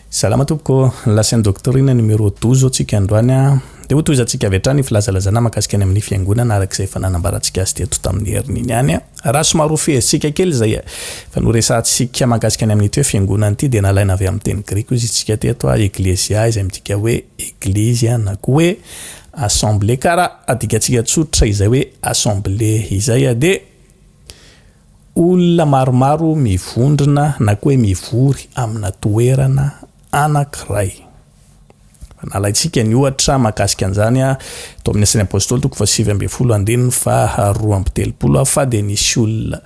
Salama tompoko, lasain'ny doctrine numéro 12 tsika androany dia hotozantsika avy hatrany filazalazana mahakasika ny amin'ny fiangonana arak'izay efa nanambarantsika azy teto tamin'ny herin'iny ihany. Raha somary ho fehezitsika kely izay fa noresantsika mahakasika ny amin'ny ity fiangonana ity dia nalaina avy amin'ny teny griko izy tsika teto eklesia izay midika hoe eglise na koa hoe assemblée kara adikatsika tsotra izay hoe assemblée izay dia olona maromaro mivondrona na koa hoe mivory amina toerana anankiray. Nalaitsika ny ohatra mahakasika an'izany tao amin'ny asany apôstôly 7:10 fa 2:30 fa dia nisy olona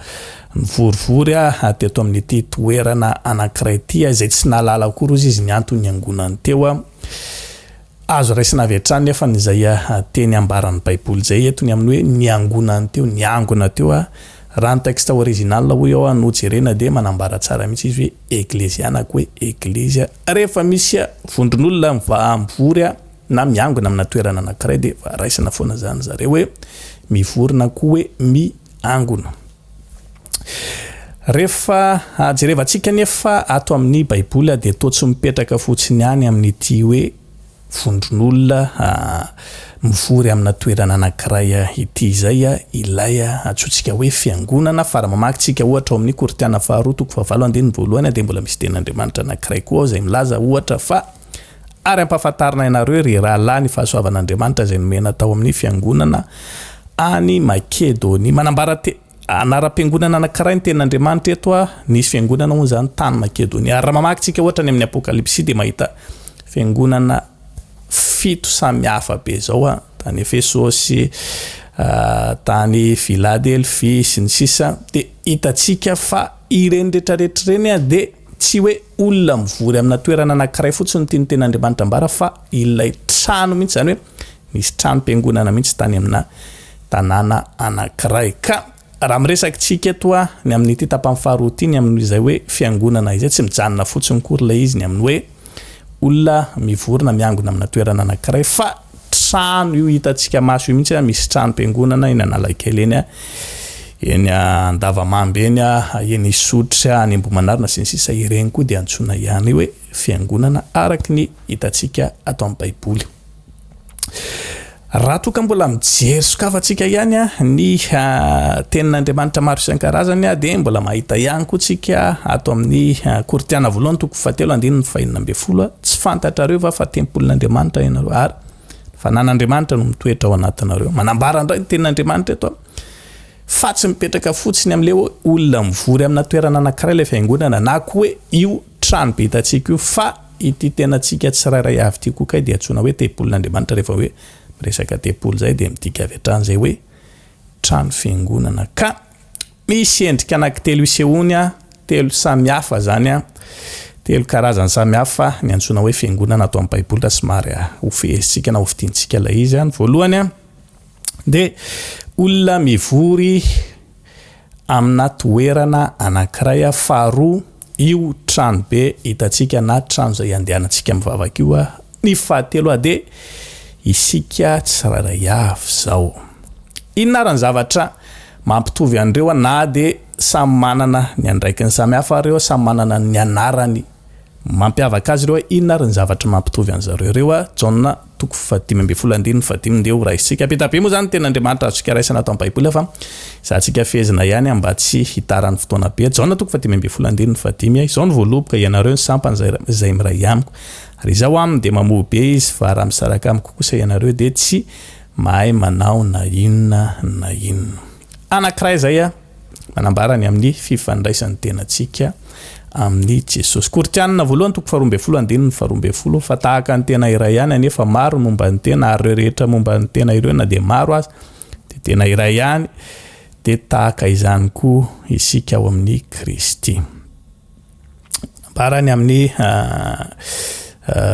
nivorivory teto amin'ny ity toerana anankiray ity izay tsy nalala akory izy ny antony angonany teo. Azo raisina avy hatrany nefa n'izay teny hambaran'ny baiboly izay eto ny amin'ny hoe niangonany teo, niangona teo raha ny texte original hoe ao no jerena dia manambara tsara mihitsy izy hoe eklesia na koa eglise rehefa misy vondron'olona mivory na miangona amina toerana anankiray dia raisina foana zany zareo hoe mivory na koa hoe miangona. Rehefa jerevantsika nefa ato amin'ny baiboly dia toa tsy mipetraka fotsiny ihany amin'ity hoe vondron'olona mivory amina toerana anankiray ity izay ilay atsotsika hoe fiangonana fa raha mamakytsika ohatra amin'ny kristiana 2:2 dia mbola misy ten'Andriamanitra anankiray koa izay milaza ohatra fa ary ampahafantarina ianareo ry rahalahy ny fahasoavan'Andriamanitra izay nomena tao amin'ny fiangonana any Makedonia. Manambara anaram-piangonana anankiray ny ten'Andriamanitra eto nisy fiangonana moa zany tany Makedonia. Ary raha mamakytsika ohatra ny amin'ny apokalipsy dia mahita fiangonana 7 samihafa be zao tany Efesosy, tany Philadelphie sy ny sisa dia hitatsika fa ireny rehetrarehetra ireny dia tsy hoe olona mivory amina toerana anankiray fotsiny tiany ten'Andriamanitra ambara fa ilay trano mihitsy zany hoe nisy trano-piangonana mihitsy tany amina tanàna anankiray. Ka raha miresakitsika eto ny amin'ity tapany faharoa ity ny amin'izay hoe fiangonana izay tsy mijanona fotsiny kory ilay izy ny amin'ny hoe olona mivorona miangona amina toerana anankiray fa trano io hitantsika maso io mihitsy misy trano-piangonana eny Analakely eny Andavamamby eny Isotra any Ambohimanarina sy ny sisa ireny koa dia antsoina ihany hoe fiangonana araky ny hitantsika ato amin'ny baiboly. Raha toka mbola mijery sokafantsika ihany ny tenin'Andriamanitra maro isan-karazany dia mbola mahita ihany koa tsika ato amin'ny Koritiana 1:7-9 tsy fantatrareo fa tempolin'Andriamanitra ianareo ary fanan'Andriamanitra no mitoetra ao anatinareo. Manambara ndray ny tenin'Andriamanitra eto fa tsy mipetraka fotsiny amin'ilay olona mivory amina toerana anankiray ilay fiangonana na koa hoe io trano be hitantsika io fa ity tenantsika tsirairay avy ity koa kay dia antsoina hoe tempolin'Andriamanitra rehefa hoe resaka tempolo zay dia midika avy hatrany zay hoe trano fiangonana. Ka misy endrika anankitelo isehony telo samihafa zany telo karazany samihafa ny antsoina hoe fiangonana ato amin'ny baiboly somary ho fehezitsika na ho fidintsika ilay izy. Ny voalohany dia olona mivory amina toerana anankiray, faharoa io trano be hitantsika na trano izay andehanantsika mivavaka io. Ny fahatelo dia isika tsirairay avy zao. Inona ny zavatra mampitovy andreo na dia samy manana ny andraikiny samihafa ireo, samy manana ny anarany mampiavaka azy ireo. Inona ny zavatra mampitovy an'zareo ireo? Jaona 5:10 dia ho raisitsika apetabe moa zany ten'Andriamanitra azontsika raisana ato amin'ny baiboly fa zahantsika fehezina ihany mba tsy hitarany fotoana be. Jaona 5:10 izao ny voaloboka ianareo ny sampany izay miray amiko ary izao aminy dia mamohy be izy fa raha misaraka amiko kosa ianareo dia tsy mahay manao na inona na inona. Anankiray izay manambara ny amin'ny fifandraisan'ny tenantsika amin'ny jesosy. Koritiana 1:12 fa tahaka ny tena iray ihany anefa maro momba ny tena ary rehetra momba ny tena ireo na dia maro azy dia tena iray ihany dia tahaka izany koa isika ao amin'ny Kristy. Barany amin'ny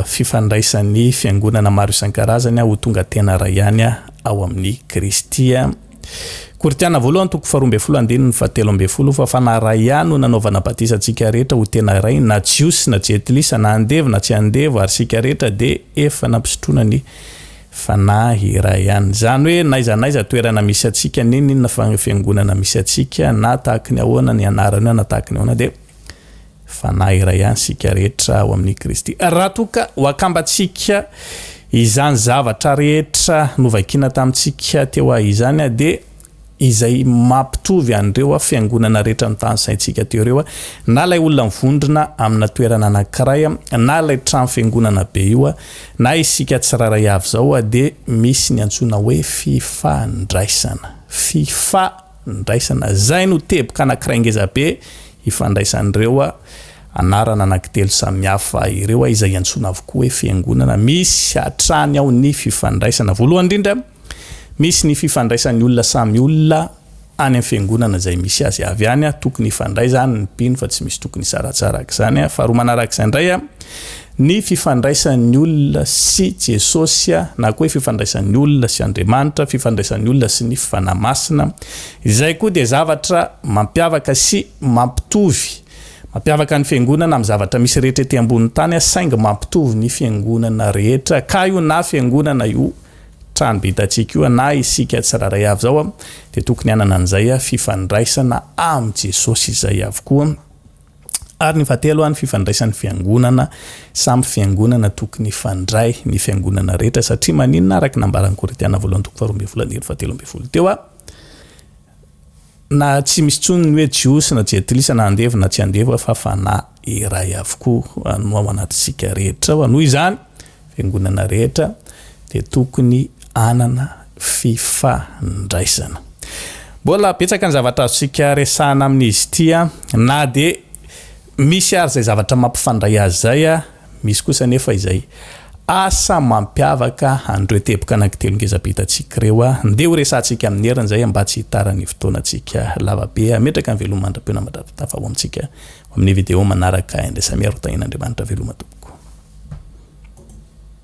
fifandraisan'ny fiangonana maro isan-karazany ho tonga tena iray ihany ao amin'ny Kristy. Koritiana 1:12 fa fanaray ihany no nanaovana batisantsika rehetra ho tena iray na jiosy na jetilisa na andevo na tsy andevo ary sika rehetra dia efa nampisotroana ny fanahy iray ihany. Zany hoe naizanaiza toerana misy atsika ninona fiangonana misy atsika na tahaka ny ahoana ny anarany na tahaka ny ahoana dia fanahy iray ihany sika rehetra ao amin'ny Kristy. Raha toka ho akambatsika izany zavatra rehetra novakina tamintsika teo izany de izay mampitovy an'ireo fiangonana rehetra nytansaintsika teo reo na lay olona mivondrona amina toerana anankiray na lay trano fiangonana be io na isika tsiraray avy zao de misy ny antsona hoe fifandraisana zay no teboka anankiray ngeza be ifandraisan'ireo anarana anankitelo samihafa ireo izay antsona avokoa hoe fiangonana. Misy hatrany ao ny fifandraisana voalohany indrindra misy ny fifandraisan'ny olona samy olona any amin'ny fiangonana zay misy azy avy any tokony ifandray zany ny mpino fa tsy misy tokony saratsara ak'izany fa roa manarak'izay indray ny fifandraisan'ny olona sy jesosy na koa fifandraisan'ny olona sy Andriamanitra, fifandraisan'ny olona sy ny fanamasina. Izay koa de zavatra mampiavaka sy mampitovy mampiavaka ny fiangonana amin'ny zavatra misy rehetra ety ambony tany saingy mampitovy ny fiangonana rehetra ka io na fiangonana io trano be hitantsika io na isika tsiraray avy zao de tokony anana an'izay fifandraisana amin'ny Jesosy izay avokoa. Ary ny fahatelo ny fifandraisan'ny fiangonana samy fiangonana tokony ifandray ny fiangonana rehetra satria maninona araka nambaran'ny kristiana voalohany 12:17 teo na tsy misy tsony hoe jiosy na jetilisa na andevo na tsy andevo fa fanahy iray avokoa no ao anatsika rehetra noho izany fiangonana rehetra de tokony anana fifandraisana. Mbola betsaka ny zavatra azosika resahana amin'izy tia na de misy ary zay zavatra mampifandray azy zay misy kosa nefa izay asa mampiavaka andreo teboka anankitelo ngeza-bitantsika reo ndeha ho resantsika amin'ny heriny zay mba tsy hitarany fotoanantsika lavabe metraka ny veloma mandram-peo na mandrapitafa ho amintsika amin'ny video manaraka indray samiaro tahin'Andriamanitra veloma tompoko.